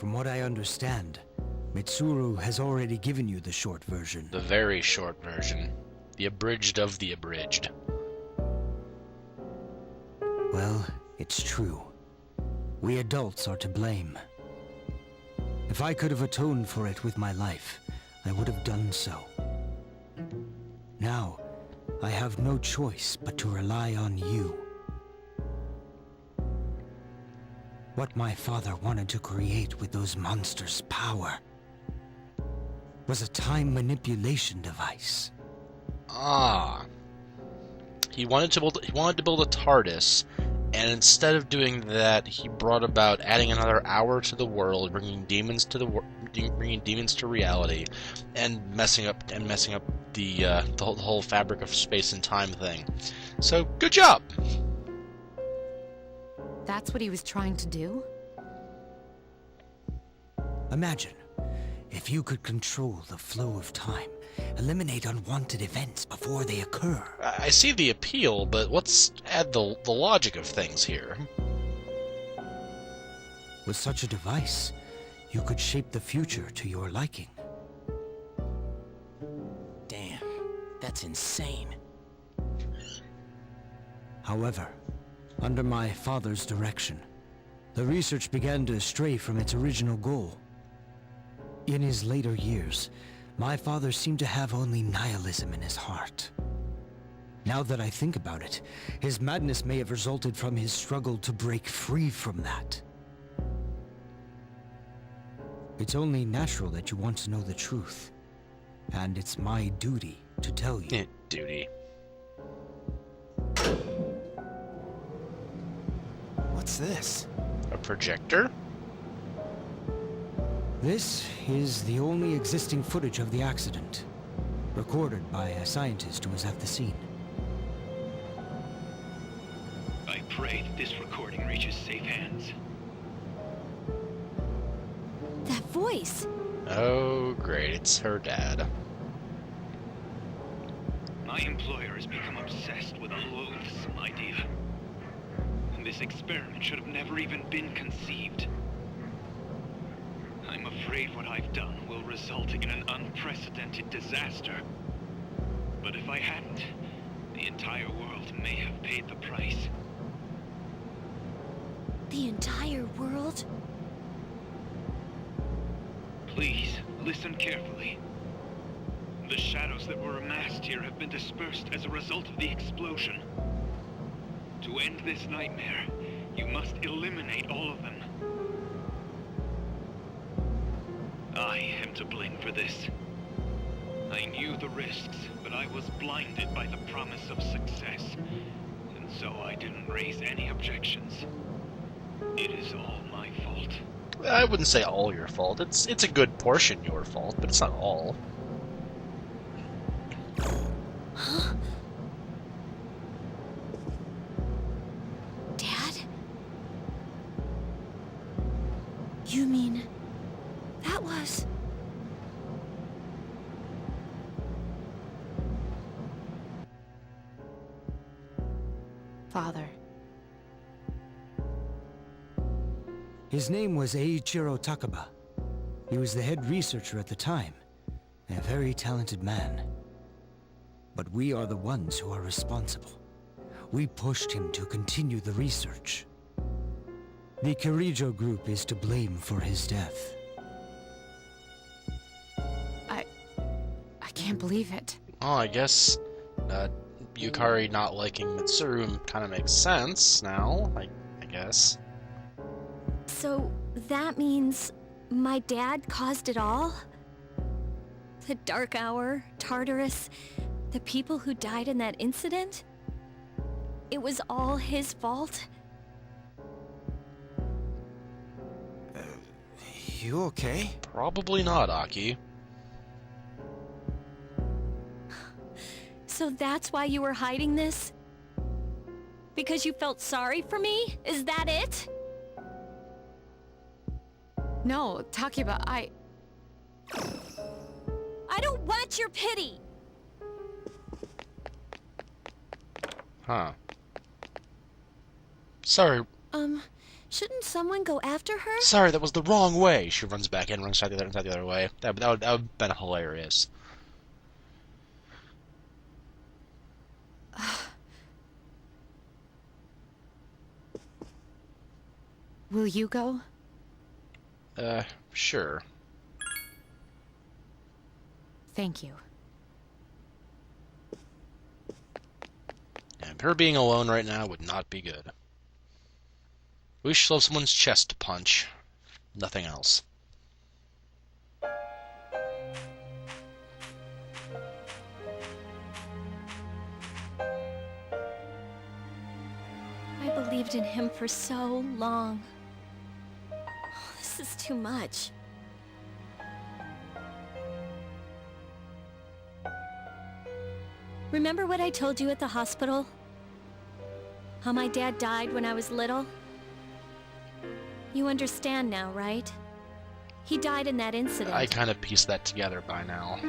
From what I understand, Mitsuru has already given you the short version. The very short version. The abridged of the abridged. Well, it's true. We adults are to blame. If I could have atoned for it with my life, I would have done so. Now, I have no choice but to rely on you. What my father wanted to create with those monsters' power was a time manipulation device. Ah. He wanted to build a TARDIS, and instead of doing that, he brought about adding another hour to the world, bringing demons to reality, and messing up the whole fabric of space and time thing. So, good job. That's what he was trying to do? Imagine if you could control the flow of time, eliminate unwanted events before they occur. I see the appeal, but let's add the logic of things here. With such a device, you could shape the future to your liking. Damn, that's insane. However, under my father's direction, the research began to stray from its original goal. In his later years, my father seemed to have only nihilism in his heart. Now that I think about it, his madness may have resulted from his struggle to break free from that. It's only natural that you want to know the truth, and it's my duty to tell you. Duty. What's this? A projector? This is the only existing footage of the accident, recorded by a scientist who was at the scene. I pray that this recording reaches safe hands. That voice! Oh, great, it's her dad. My employer has become obsessed with a loathsome idea. And this experiment should have never even been conceived. I'm afraid what I've done will result in an unprecedented disaster. But if I hadn't, the entire world may have paid the price. The entire world? Please, listen carefully. The shadows that were amassed here have been dispersed as a result of the explosion. To end this nightmare, you must eliminate all of them. I am to blame for this. I knew the risks, but I was blinded by the promise of success, and so I didn't raise any objections. It is all my fault. I wouldn't say all your fault. It's a good portion your fault, but it's not all. Huh? Dad? You mean... that was... Father. His name was Eiichiro Takaba. He was the head researcher at the time, a very talented man. But we are the ones who are responsible. We pushed him to continue the research. The Kirijo group is to blame for his death. I can't believe it. Oh, I guess Yukari not liking Mitsuru kind of makes sense now, I guess. So, that means my dad caused it all? The Dark Hour, Tartarus, the people who died in that incident? It was all his fault? You okay? Probably not, Aki. So that's why you were hiding this? Because you felt sorry for me? Is that it? No, Takiba, I don't want your pity! Huh. Sorry. Shouldn't someone go after her? Sorry, that was the wrong way. She runs back in, runs inside the other way. That would have been hilarious. Will you go? Sure. Thank you. And her being alone right now would not be good. We should have someone's chest to punch. Nothing else. I believed in him for so long. Oh, this is too much. Remember what I told you at the hospital? How my dad died when I was little? You understand now, right? He died in that incident. I kind of pieced that together by now.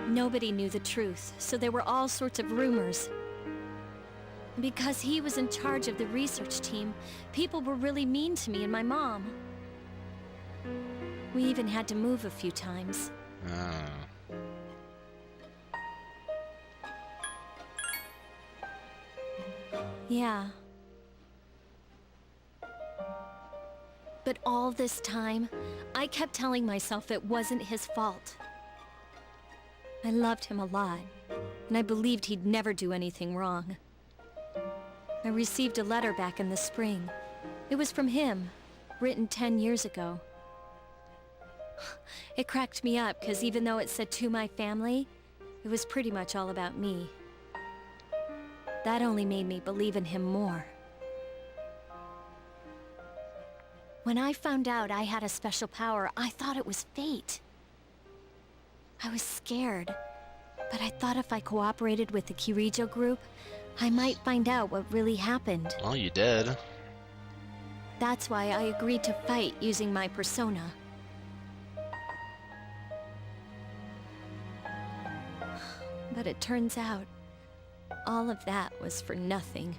Nobody knew the truth, so there were all sorts of rumors. Because he was in charge of the research team, people were really mean to me and my mom. We even had to move a few times. Yeah. But all this time, I kept telling myself it wasn't his fault. I loved him a lot, and I believed he'd never do anything wrong. I received a letter back in the spring. It was from him, written 10 years ago. It cracked me up, because even though it said to my family, it was pretty much all about me. That only made me believe in him more. When I found out I had a special power, I thought it was fate. I was scared, but I thought if I cooperated with the Kirijo group, I might find out what really happened. Well, you did. That's why I agreed to fight using my persona. But it turns out, all of that was for nothing.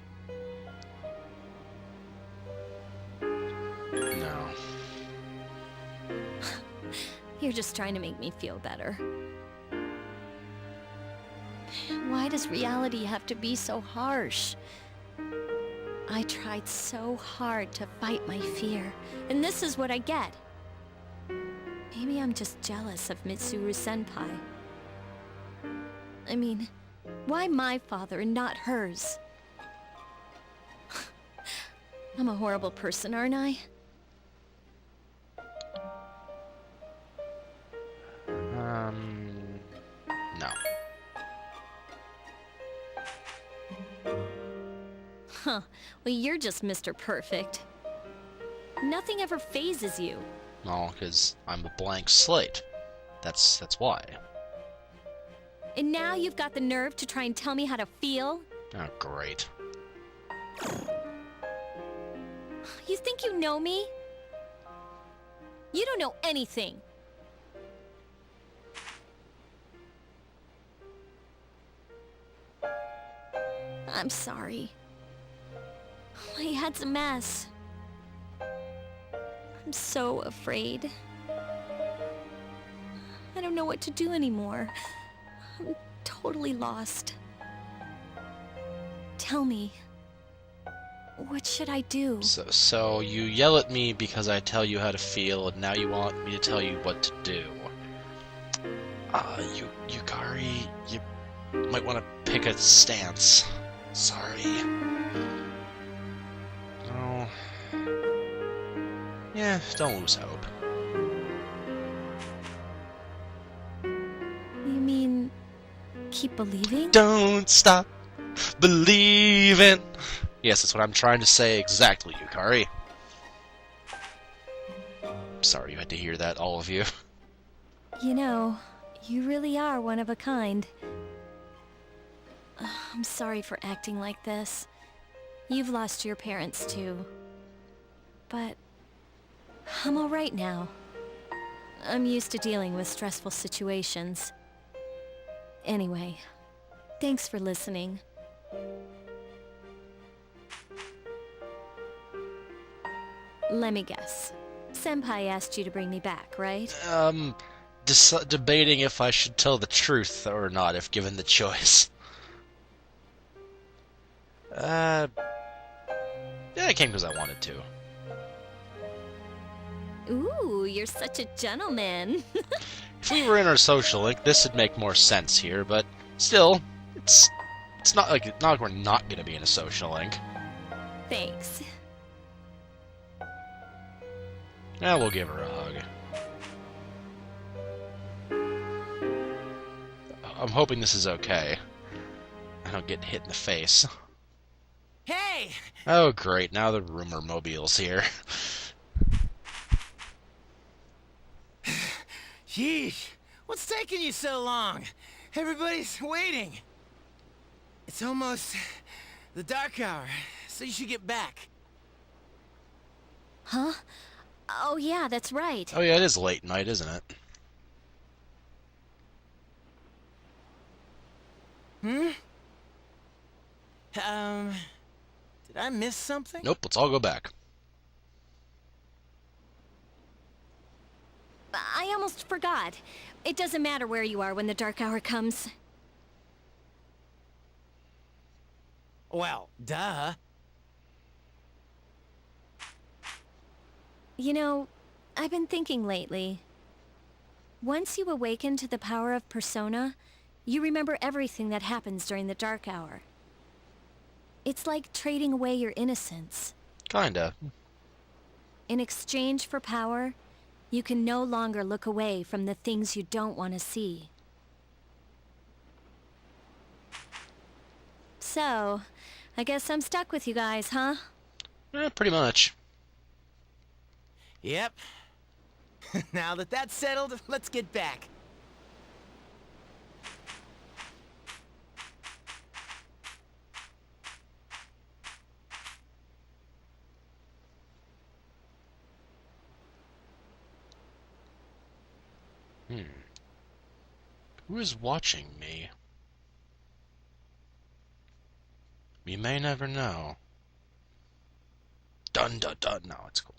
No. You're just trying to make me feel better. Why does reality have to be so harsh? I tried so hard to fight my fear, and this is what I get. Maybe I'm just jealous of Mitsuru-senpai. I mean, why my father and not hers? I'm a horrible person, aren't I? No. Huh. Well, you're just Mr. Perfect. Nothing ever phases you. No, because I'm a blank slate. That's why. And now you've got the nerve to try and tell me how to feel? Oh, great. You think you know me? You don't know anything. I'm sorry. My head's a mess. I'm so afraid. I don't know what to do anymore. I'm totally lost. Tell me, what should I do? So you yell at me because I tell you how to feel, and now you want me to tell you what to do. Yukari, you might want to pick a stance. Sorry. No. Yeah, don't lose hope. You mean, keep believing? Don't stop believing. Yes, that's what I'm trying to say exactly, Yukari. Sorry you had to hear that, all of you. You know, you really are one of a kind. I'm sorry for acting like this. You've lost your parents too. But I'm all right now. I'm used to dealing with stressful situations. Anyway, thanks for listening. Let me guess. Senpai asked you to bring me back, right? Debating if I should tell the truth or not if given the choice. Yeah, I came because I wanted to. Ooh, you're such a gentleman. If we were in our social link, this would make more sense here, but still, it's not like we're not gonna be in a social link. Thanks. Yeah, we'll give her a hug. I'm hoping this is okay. I don't get hit in the face. Hey! Oh, great. Now the rumor mobile's here. Yeesh! What's taking you so long? Everybody's waiting. It's almost the dark hour, so you should get back. Huh? Oh yeah, that's right. Oh yeah, it is late night, isn't it? Did I miss something? Nope, let's all go back. I almost forgot. It doesn't matter where you are when the dark hour comes. Well, duh. You know, I've been thinking lately. Once you awaken to the power of Persona, you remember everything that happens during the dark hour. It's like trading away your innocence. Kinda. In exchange for power, you can no longer look away from the things you don't want to see. So, I guess I'm stuck with you guys, huh? Pretty much. Yep. Now that that's settled, let's get back. Who is watching me? We may never know. Dun dun dun. No, it's cool.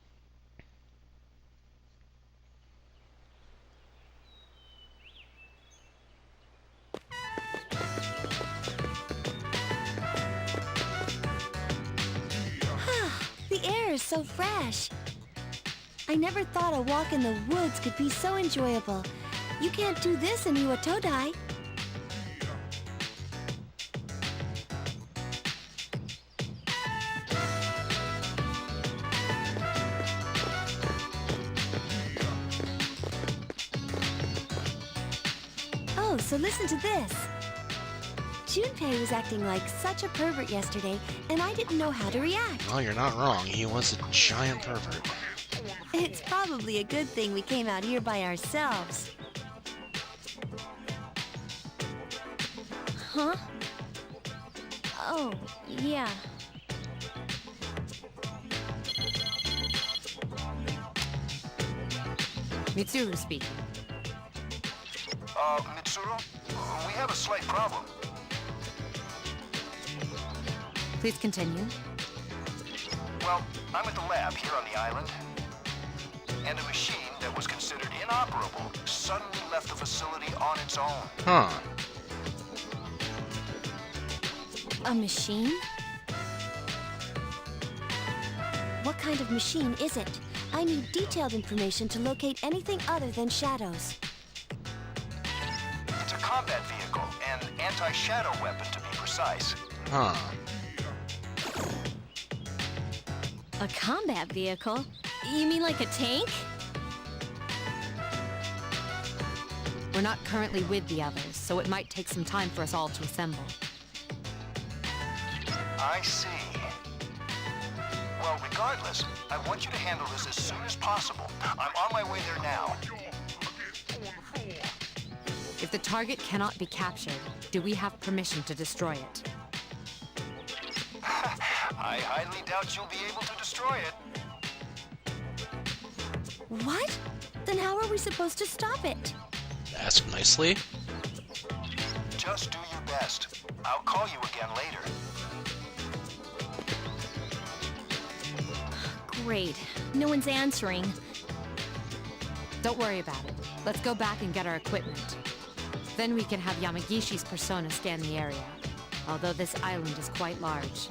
The air is so fresh. I never thought a walk in the woods could be so enjoyable. You can't do this in Iwatodai. Oh, so listen to this. Junpei was acting like such a pervert yesterday, and I didn't know how to react. Well, you're not wrong. He was a giant pervert. It's probably a good thing we came out here by ourselves. Huh? Oh, yeah. Mitsuru speaking. Mitsuru, we have a slight problem. Please continue. Well, I'm at the lab here on the island, and a machine that was considered inoperable suddenly left the facility on its own. Huh. A machine? What kind of machine is it? I need detailed information to locate anything other than shadows. It's a combat vehicle, an anti-shadow weapon to be precise. Huh. A combat vehicle? You mean like a tank? We're not currently with the others, so it might take some time for us all to assemble. I see. Well, regardless, I want you to handle this as soon as possible. I'm on my way there now. If the target cannot be captured, do we have permission to destroy it? I highly doubt you'll be able to destroy it. What? Then how are we supposed to stop it? Ask nicely. Just do your best. I'll call you again later. Great. No one's answering. Don't worry about it. Let's go back and get our equipment. Then we can have Yamagishi's persona scan the area. Although this island is quite large.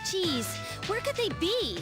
Jeez, where could they be?